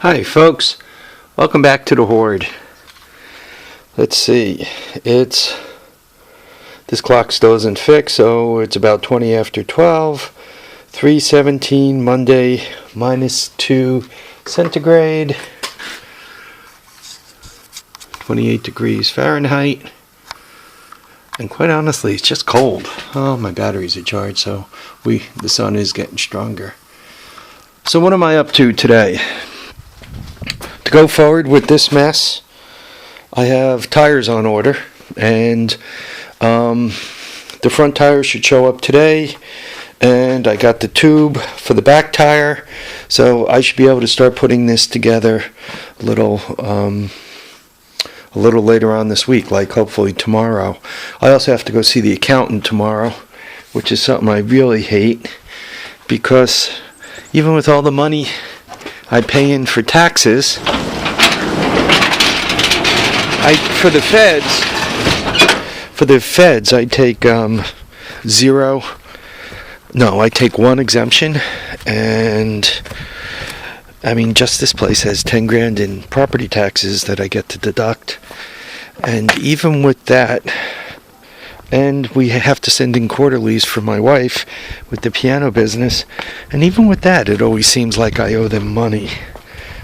Hi folks, welcome back to the Hoard. Let's see, this clock still isn't fixed, so it's about 20 after 12, 3:17 Monday, -2 centigrade, 28 degrees Fahrenheit, and quite honestly it's just cold. Oh, my batteries are charged, so the sun is getting stronger. So what am I up to today? To go forward with this mess, I have tires on order, and the front tire should show up today, and I got the tube for the back tire, so I should be able to start putting this together a little later on this week, like hopefully tomorrow. I also have to go see the accountant tomorrow, which is something I really hate, because even with all the money I pay in for taxes, for the feds I take I take one exemption, and I mean, just this place has 10 grand in property taxes that I get to deduct, and even with that, and we have to send in quarterlies for my wife with the piano business, and even with that it always seems like I owe them money,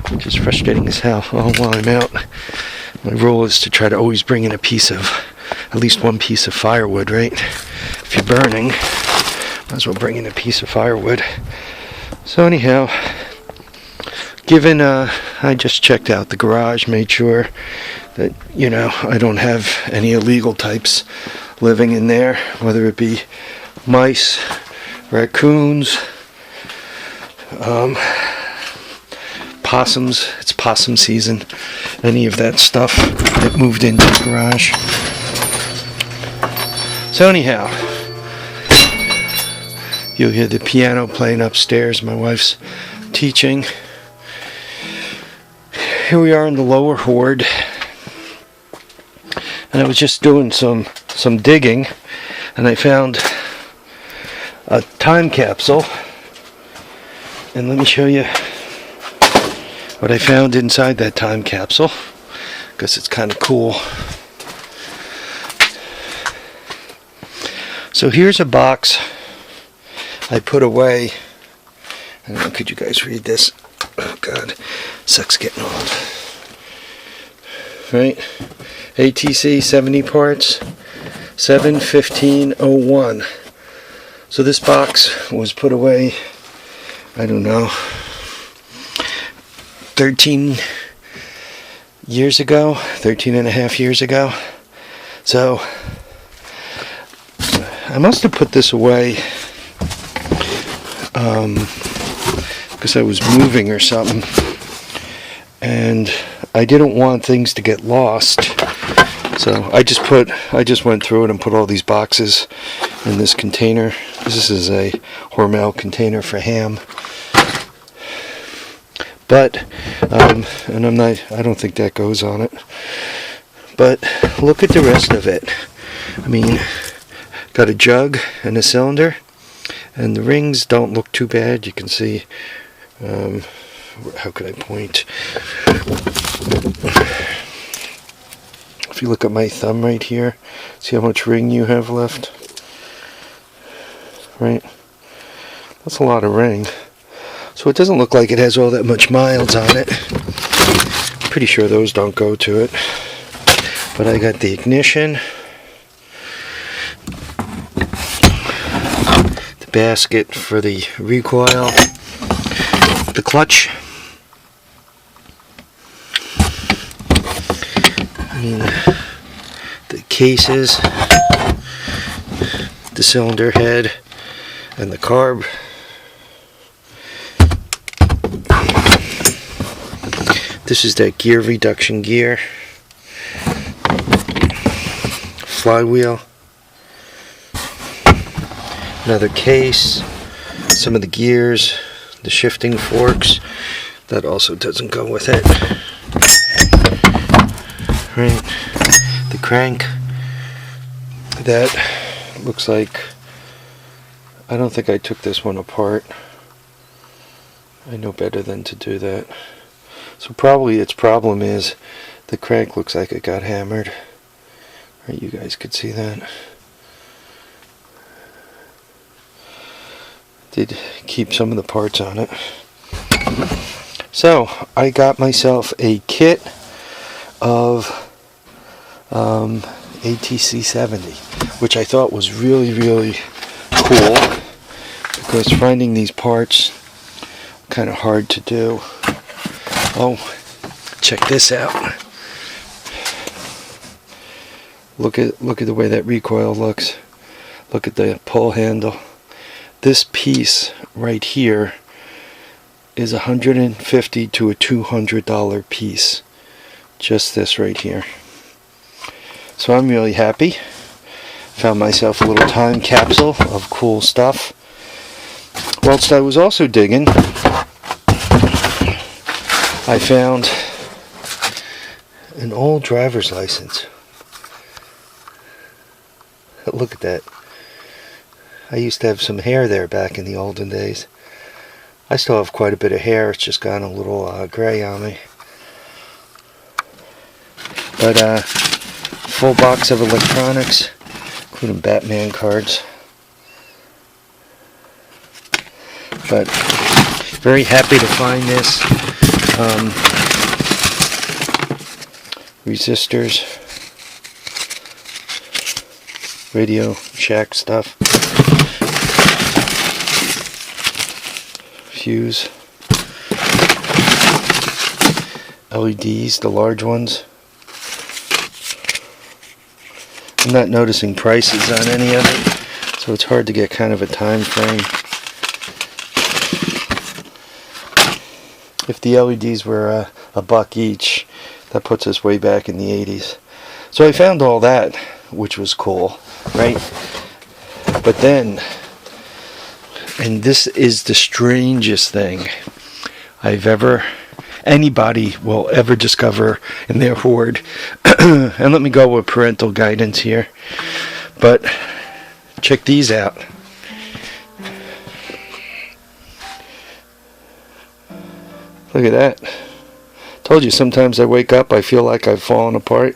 which is frustrating as hell. Oh, while I'm out, my rule is to try to always bring in at least one piece of firewood, right? If you're burning, might as well bring in a piece of firewood. So anyhow, I just checked out the garage, made sure that, I don't have any illegal types living in there, whether it be mice, raccoons, possums. It's possum season. Any of that stuff that moved into the garage. So anyhow, you'll hear the piano playing upstairs. My wife's teaching. Here we are in the lower hoard, and I was just doing some digging, and I found a time capsule, and let me show you what I found inside that time capsule, because it's kind of cool. So here's a box I put away. I don't know, could you guys read this? Oh god, sucks getting old. Right? ATC70 parts, 7/15/01. So this box was put away, I don't know, 13 and a half years ago. So I must have put this away because I was moving or something, and I didn't want things to get lost. So I just went through it and put all these boxes in this container. This is a Hormel container for ham. But and I don't think that goes on it. But look at the rest of it. I mean, got a jug and a cylinder, and the rings don't look too bad. You can see, how could I point? If you look at my thumb right here, see how much ring you have left? Right? That's a lot of ring. So it doesn't look like it has all that much miles on it. Pretty sure those don't go to it. But I got the ignition, the basket for the recoil, the clutch, the cases, the cylinder head, and the carb. This is that gear reduction gear, flywheel, another case, some of the gears, the shifting forks, that also doesn't go with it. Right, the crank, that looks like, I don't think I took this one apart. I know better than to do that. So probably its problem is the crank looks like it got hammered. Right, you guys could see that. Did keep some of the parts on it. So I got myself a kit of ATC70, which I thought was really, really cool, because finding these parts kind of hard to do. Oh, check this out. Look at the way that recoil looks. Look at the pull handle. This piece right here is $150 to a $200 piece. Just this right here. So I'm really happy. Found myself a little time capsule of cool stuff. Whilst I was also digging, I found an old driver's license. Look at that. I used to have some hair there back in the olden days. I still have quite a bit of hair. It's just gotten a little gray on me. But full box of electronics, including Batman cards. But very happy to find this. Resistors, Radio Shack stuff, fuse, LEDs, the large ones. I'm not noticing prices on any of it, so it's hard to get kind of a time frame. If the LEDs were a buck each, that puts us way back in the 80s. So I found all that, which was cool, right? But then, and this is the strangest thing anybody will ever discover in their hoard. And let me go with parental guidance here. But check these out. Look at that. Told you, sometimes I wake up, I feel like I've fallen apart.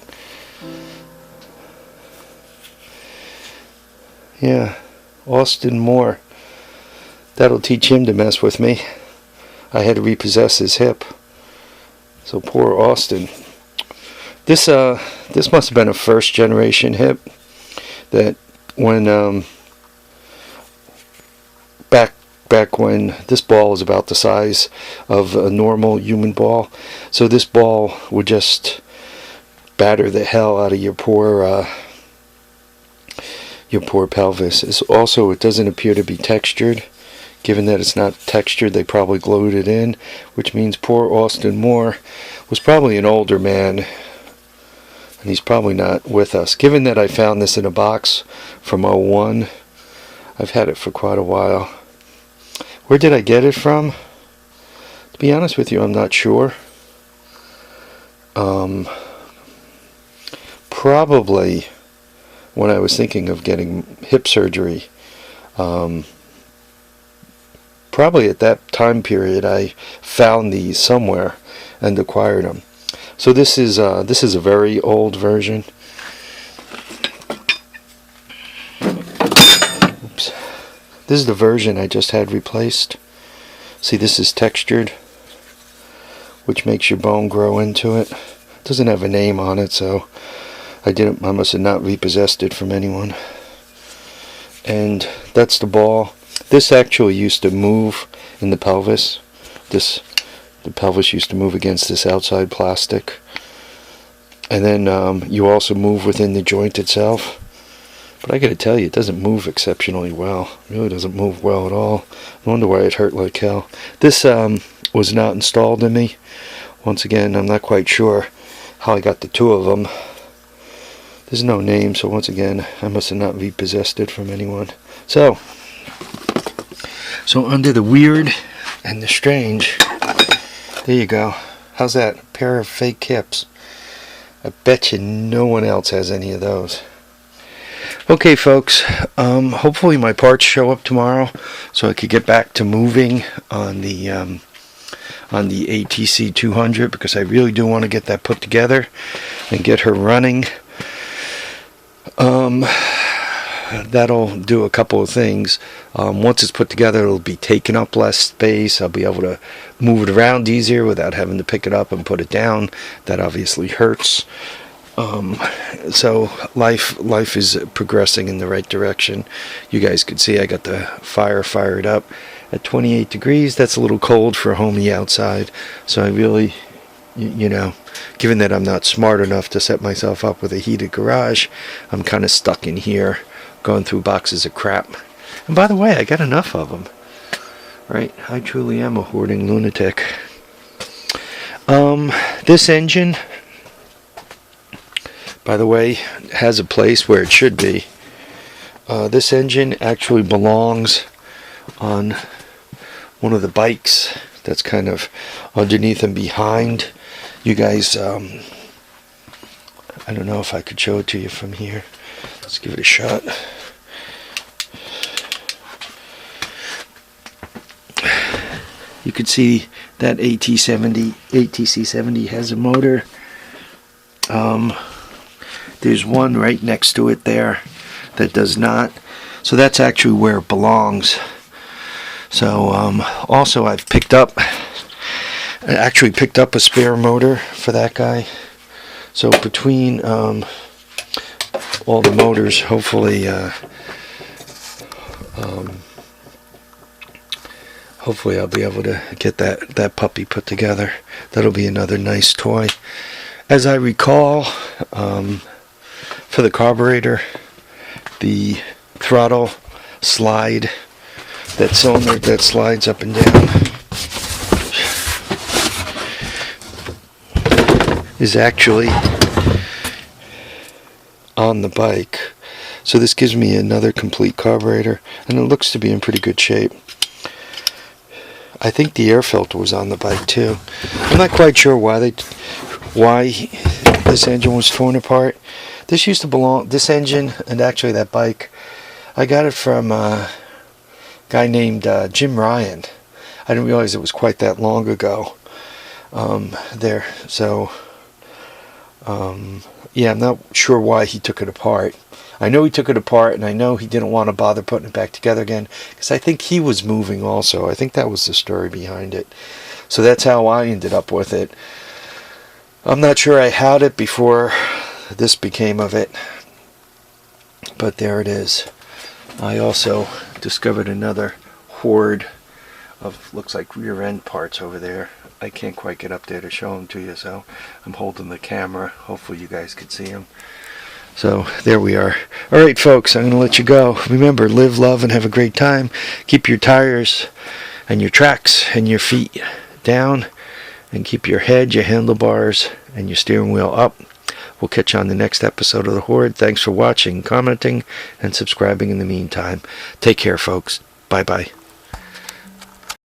Yeah, Austin Moore. That'll teach him to mess with me. I had to repossess his hip. So poor Austin. This must have been a first generation hip that when back when this ball was about the size of a normal human ball, so this ball would just batter the hell out of your poor pelvis. It doesn't appear to be textured. Given that it's not textured, they probably glued it in, which means poor Austin Moore was probably an older man, and he's probably not with us. Given that I found this in a box from '01, I've had it for quite a while. Where did I get it from? To be honest with you, I'm not sure. Probably when I was thinking of getting hip surgery. Probably at that time period I found these somewhere and acquired them. So this is a very old version. Oops. This is the version I just had replaced. See, this is textured, which makes your bone grow into it. It doesn't have a name on it, so I must have not repossessed it from anyone. And that's the ball. This actually used to move in the pelvis. The pelvis used to move against this outside plastic. And then you also move within the joint itself. But I gotta tell you, it doesn't move exceptionally well. It really doesn't move well at all. I wonder why it hurt like hell. This was not installed in me. Once again, I'm not quite sure how I got the two of them. There's no name, so once again, I must have not repossessed it from anyone. So under the weird and the strange, there you go. How's that? A pair of fake hips. I bet you no one else has any of those. Okay, folks, hopefully my parts show up tomorrow so I could get back to moving on the on the ATC70 because I really do want to get that put together and get her running. That'll do a couple of things. Once it's put together, it'll be taking up less space. I'll be able to move it around easier without having to pick it up and put it down. That obviously hurts. So life is progressing in the right direction. You guys could see I got the fire fired up at 28 degrees. That's a little cold for a homey outside. So I really, you know, given that I'm not smart enough to set myself up with a heated garage, I'm kind of stuck in here going through boxes of crap. And by the way, I got enough of them. Right? I truly am a hoarding lunatic. This engine, by the way, has a place where it should be. This engine actually belongs on one of the bikes that's kind of underneath and behind. You guys, I don't know if I could show it to you from here. Let's give it a shot. You can see that ATC70 has a motor. There's one right next to it there that does not. So that's actually where it belongs. So also I actually picked up a spare motor for that guy. So between all the motors, hopefully I'll be able to get that puppy put together. That'll be another nice toy. As I recall, for the carburetor, the throttle slide, that cylinder that slides up and down, is actually on the bike. So this gives me another complete carburetor, and it looks to be in pretty good shape. I think the air filter was on the bike too. I'm not quite sure why this engine was torn apart. This used to belong, this engine and actually that bike, I got it from a guy named Jim Ryan. I didn't realize it was quite that long ago. Yeah, I'm not sure why he took it apart. I know he took it apart, and I know he didn't want to bother putting it back together again, because I think he was moving also. I think that was the story behind it. So that's how I ended up with it. I'm not sure I had it before this became of it, but there it is. I also discovered another hoard of, looks like rear end parts over there. I can't quite get up there to show them to you, so I'm holding the camera. Hopefully you guys can see them. So there we are. Alright folks, I'm going to let you go. Remember, live, love, and have a great time. Keep your tires and your tracks and your feet down, and keep your head, your handlebars, and your steering wheel up. We'll catch you on the next episode of The Hoard. Thanks for watching, commenting, and subscribing in the meantime. Take care, folks. Bye-bye.